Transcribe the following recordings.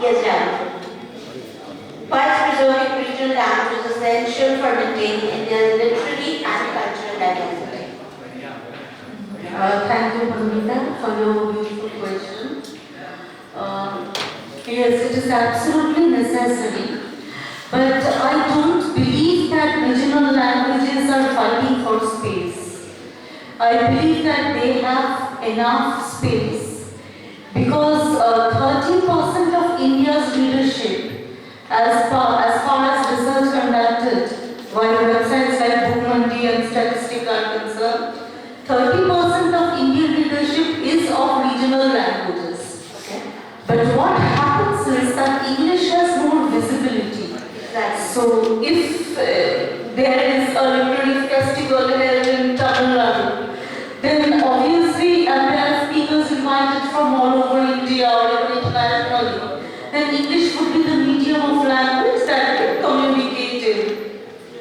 Yes, Jan. Why is preserving regional languages essential for maintaining India's literary and cultural diversity? Thank you, Bhumika, for your beautiful question. Yes, it is absolutely necessary, but I don't believe that regional languages are fighting for space. I believe that they have enough space because 30% of India's leadership, as far as research conducted by websites like Bookmandi and Statistic are concerned, 30% of Indian leadership is of regional languages. Okay. But what happens is that English has more visibility. So if there is a literary festival held in Tamil Nadu, then obviously, and there are speakers invited from all over India or even internationally, then English would be the medium of language that can communicate in.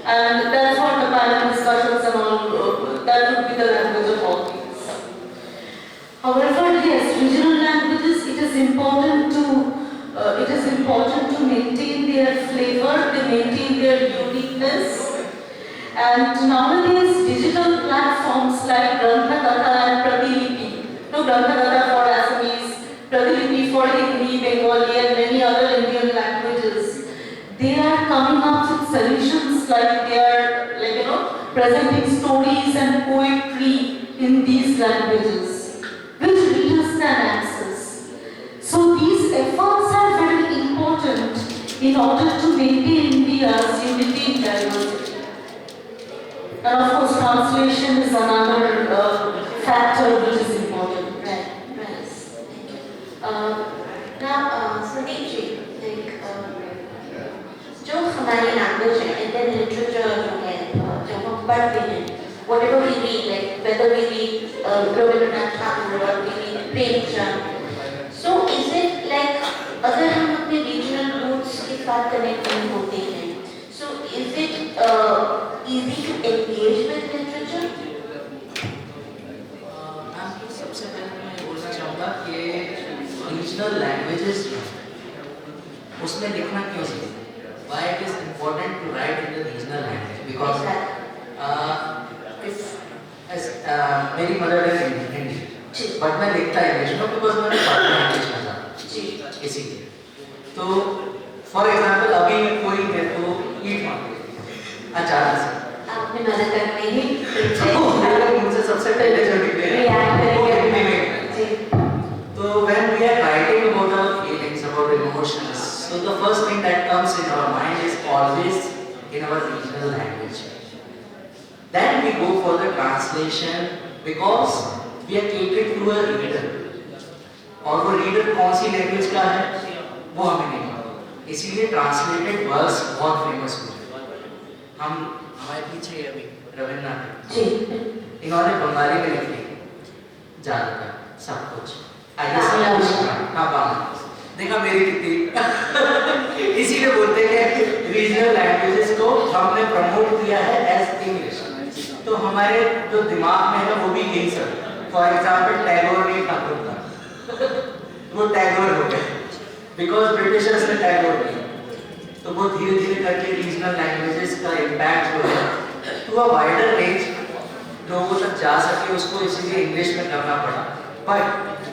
And that's what the panel discussions and all, that would be the language of all things. However, yes, regional languages, it is important to maintain their flavor, they maintain their uniqueness. And nowadays, digital platforms like Granthakatha and Pratilipi, Granthakatha for Assamese, Pratilipi for Hindi, Bengali, and many other Indian languages, they are coming up with solutions like they are, presenting stories and poetry in these languages, which readers can access. So these efforts are very important in order to maintain India's unity and diversity. And of course, translation is another factor which is important. Right. Thank you. Now, Sandeep ji, जो हमारी language है, Indian literature जो है, जो हम पढ़ते हैं, whatever we read, like whether we read Rabindranath Tagore or we read Premchand, so is it like अगर हम अपने regional roots के साथ connect नहीं होते हैं, so is it easy to engage with literature? Ma'am सबसे पहले मैं बोलना चाहूँगा कि रीजनल लैंग्वेजेस उसमें लिखना क्यों चाहिए? Why it is important to write in the regional language? Because मेरी मदर है हिंदी, बट मैं लिखता इंग्लिश में बिकॉज मैंने पढ़ा इंग्लिश में था, इसीलिए। तो फॉर एग्जांपल अभी कोई है तो ईट मांगे अचानक से, आपने मदद करने ही मुझसे सबसे पहले जो निकले वो हिंदी में। तो when we are writing about our feelings, about emotions, so the first thing that comes in our mind is always in our regional language. Then we go for the translation because we are catering to a reader. और वो reader कौन सी language का है वो हमें नहीं मालूम, इसीलिए translated works बहुत famous हुए। हम हमारे पीछे अभी रविन्द्रनाथ इन्होंने बंगाली में लिखी ज़्यादातर सब कुछ। देखा मेरी कितनी इसीलिए बोलते हैं कि रीजनल लैंग्वेजेस को हमने प्रमोट किया है एज इंग्लिश, तो हमारे जो दिमाग में है वो भी यही सब। फॉर एग्जांपल टैगोर नहीं ठाकुर था, वो टैगोर हो गए बिकॉज ब्रिटिशर्स ने टैगोर किया, तो वो धीरे धीरे करके रीजनल लैंग्वेजेस का इम्पैक्ट जो है टू अ वाइडर रेंज लोगों तक जा सके, उसको इसीलिए इंग्लिश में करना पड़ा। बट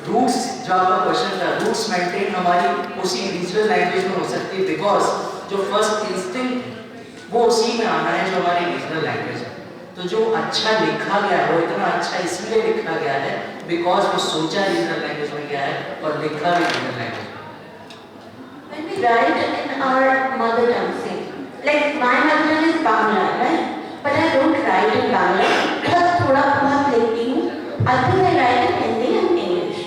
रूट्स जो आपका क्वेश्चन था, रूट्स मेंटेन हमारी उसी रीजनल लैंग्वेज में हो सकती है बिकॉज जो फर्स्ट इंस्टिंक्ट वो उसी में आना है जो हमारी रीजनल लैंग्वेज है। तो जो अच्छा लिखा गया है वो इतना अच्छा इसलिए लिखा गया है बिकॉज वो सोचा रीजनल लैंग्वेज में गया है और लिखा भी regional language. When we write in our mother tongue, say, like my mother tongue is Bangla, right? But I don't write in Bangla. बस थोड़ा बहुत लिखती हूँ। अभी मैं write in Hindi and English.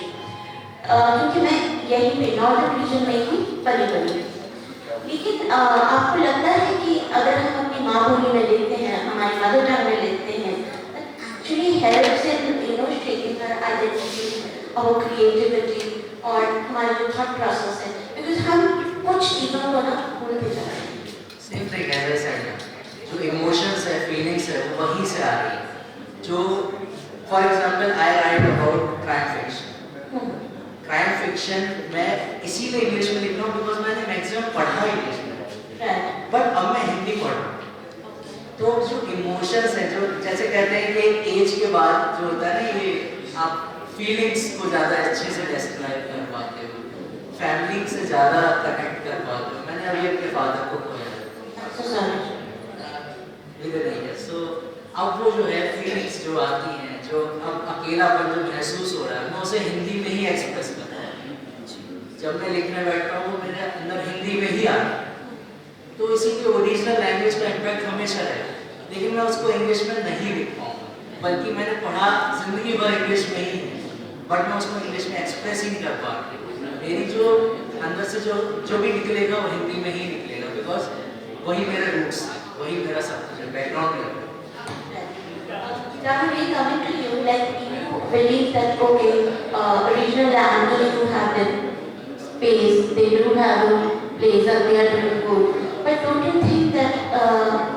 क्योंकि मैं यहीं पे नॉर्थ रीजन में ही पली बड़ी। लेकिन आपको लगता है कि अगर हम अपनी माँ बोली में लिखते हैं, हमारी मदर टंग में लिखते हैं, actually helps in shaping our identity, our creativity और हमारा जो thought process है, because हम कुछ चीज़ों को ना भूलते जा रहे हैं। Same thing as I said, जो इमोशंस है, फीलिंग्स है, वो वहीं से आ रही है। जो for example I write about crime fiction, crime fiction मैं इसीलिए इंग्लिश में लिख रहा हूँ बिकॉज मैंने मैक्सिमम पढ़ा इंग्लिश में, Right. बट अब मैं हिंदी पढ़ रहा हूँ। तो जो इमोशंस है, जो जैसे कहते हैं कि एक एज के बाद जो होता है ना, ये आप फीलिंग्स को ज़्यादा अच्छे से डिस्क्राइब कर पाते हो, फैमिली से ज़्यादा कनेक्ट कर पाते हो। मैंने अभी अपने फादर को खोया है, So sorry. इधर नहीं है। सो अब वो जो है फीलिंग्स जो आती हैं, जो अब अकेलापन जो महसूस हो रहा है, मैं उसे हिंदी में ही एक्सप्रेस कर रहा हूँ। जब मैं लिखने बैठता हूँ वो मेरे अंदर हिंदी में ही आता है, तो इसीलिए ओरिजिनल लैंग्वेज का इम्पैक्ट हमेशा रहेगा, लेकिन मैं उसको इंग्लिश में नहीं लिख पाऊँगा। बल्कि मैंने पढ़ा जिंदगी भर इंग्लिश में ही, बट मैं उसको इंग्लिश में एक्सप्रेस ही नहीं कर पा रही। मेरी जो अंदर से जो भी निकलेगा वो हिंदी में ही निकलेगा, बिकॉज वही मेरे रूट्स हैं, वही मेरा सब कुछ है, बैकग्राउंड मेरा। Ramani, coming to you, like you believe that okay, regional languages do have their space, they do have a place, and they are doing good. But don't you think that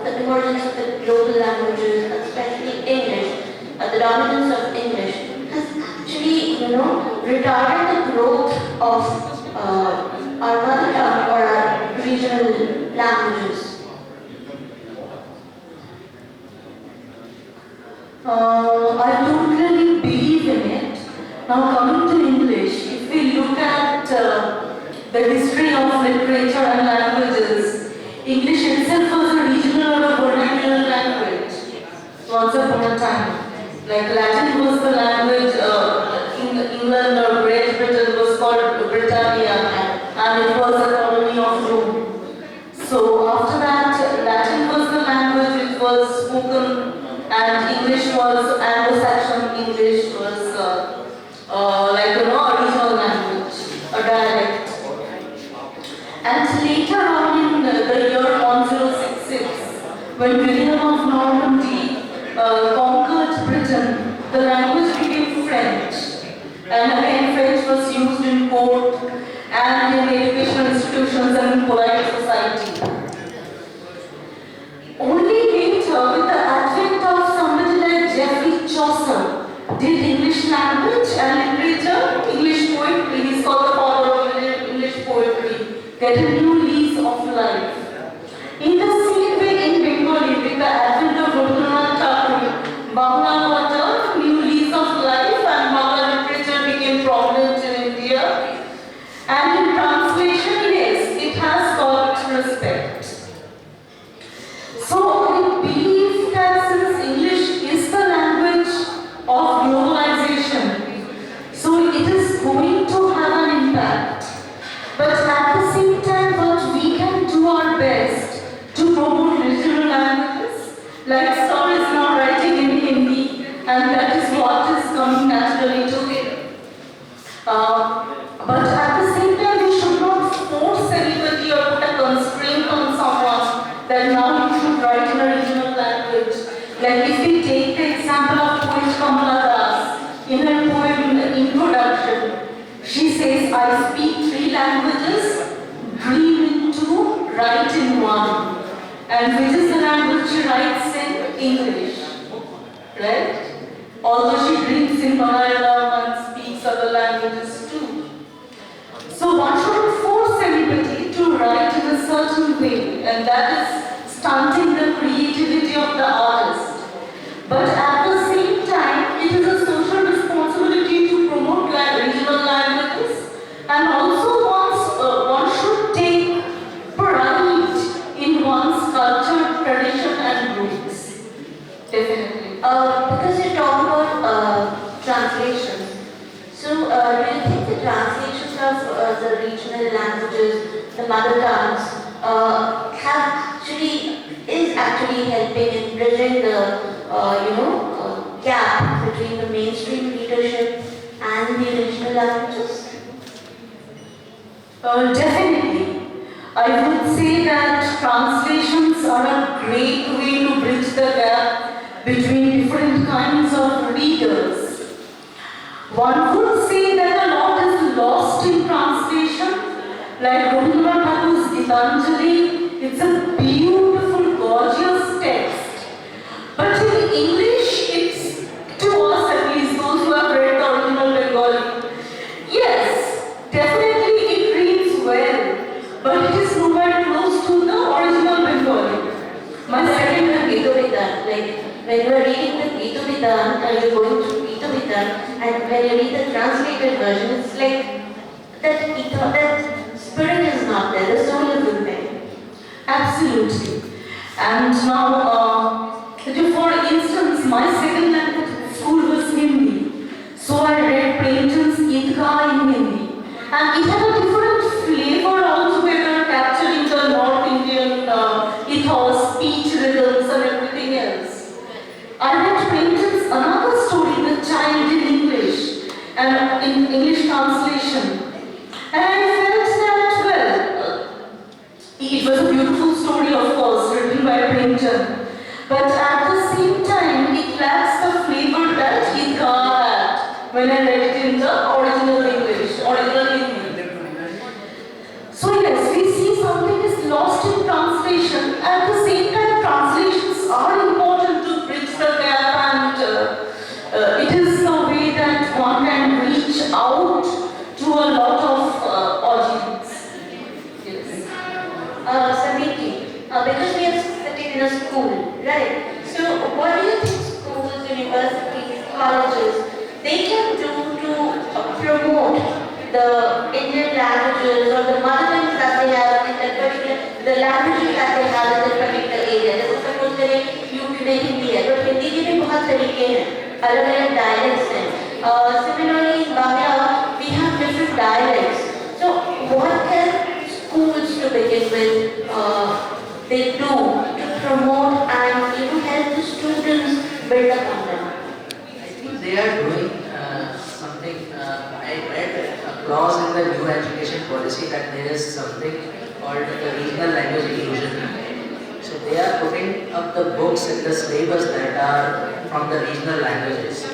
the emergence of the global languages, especially English, the dominance of English, has actually, retarded the growth of our mother tongue or our regional languages? I don't really believe in it. Now coming to English, if we look at the history of literature and languages, English itself was a regional or a vernacular language once upon a time. Like Latin was the language, England or Great Britain was called Britannia, and it was a colony of Rome. So after that, Latin was the language which was spoken, and English was, Anglo-Saxon English was a regional language, a dialect. And later on in the year 1066, when William of Normandy conquered Britain, the language became French. And again French was used in court and in educational institutions and in polite society. Only later, with the advent of somebody like Geoffrey Chaucer, did English language and literature, English poetry, he's called the father of English poetry, get a new lease of life. In the same way in Bengali, with the advent of Rabindranath Tagore, Bangla got a new lease of life and Bangla literature became prominent in India. And in translation, yes, it has got respect. So I believe that since English is the language of globalization, so it is going to have an impact. But at the same time, what we can do our best to promote regional languages, like Sir is now writing in Hindi, and that is what is coming naturally to him. But at the same time, we should not force anybody or put a constraint on someone that now you should write in a regional language. Like if we take the example of poet Kamala Das, in her poem Introduction, she says, I speak 3 languages, dream in 2, write in 1. And which is the language she writes in? English. Right? Although she dreams in Malayalam and speaks other languages too. So one shouldn't force anybody to write in a certain way, and that is stunting the creativity of the artist. But at the same time, it is a social responsibility to promote regional languages, and also one should take pride in one's culture, tradition and roots. Definitely. Because you talk about translations, so do you think the translations of the regional languages, the mother tongues, is actually helping in bridging the gap between the mainstream readership and the regional languages? Definitely. I would say that translations are a great way to bridge the gap between different kinds of readers. One would say that a lot is lost in translation, like Rabindranath Tagore's Gitanjali. It's a beautiful, gorgeous text. But in English, it's, to us at least, those who have read the original Bengali, yes, Definitely it reads well, but it is nowhere close to the original Bengali. My second Gita Vidan, like when you are reading the Gita Vidan, you're going through Gita Vidan, and when you read the translated version, it's like that Gita, that spirit is not there, the soul isn't there. Absolutely. And now, for instance, my second language at school was Hindi. So I read Premchand's Idgah in Hindi. And it had a different flavor altogether, capturing the North Indian ethos, speech rhythms, and everything else. I read Premchand's another story, The Child in English, and in English translation. And I felt that, well, it was a beautiful story, of course, written by Premchand. But at the same time, it lacks the flavor that Idgah had when I read it in the original English, original Hindi. So yes, we see something is lost in translation. At the same time, translations are important to bridge the gap, and it is a way that one can reach out to a lot of audience. Yes. Samiti, because we are sitting in a school, right? So what do you think schools, universities, colleges, they can do to promote the Indian languages or the mother tongues that they have in that particular, the languages that they have in that particular area? जैसे suppose करें UP में हिंदी है, but Hindi के भी बहुत तरीके हैं, अलग-अलग dialects हैं. Similarly in Bangla, we have different dialects. So what can schools to begin with they do to promote and help the students build up on them? I think they are doing something. I read a clause in the new education policy that there is something called the regional language inclusion. So they are putting up the books in the syllabus that are from the regional languages,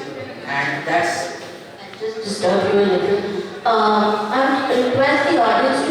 and that's Just disturb you a little. I would request the audience to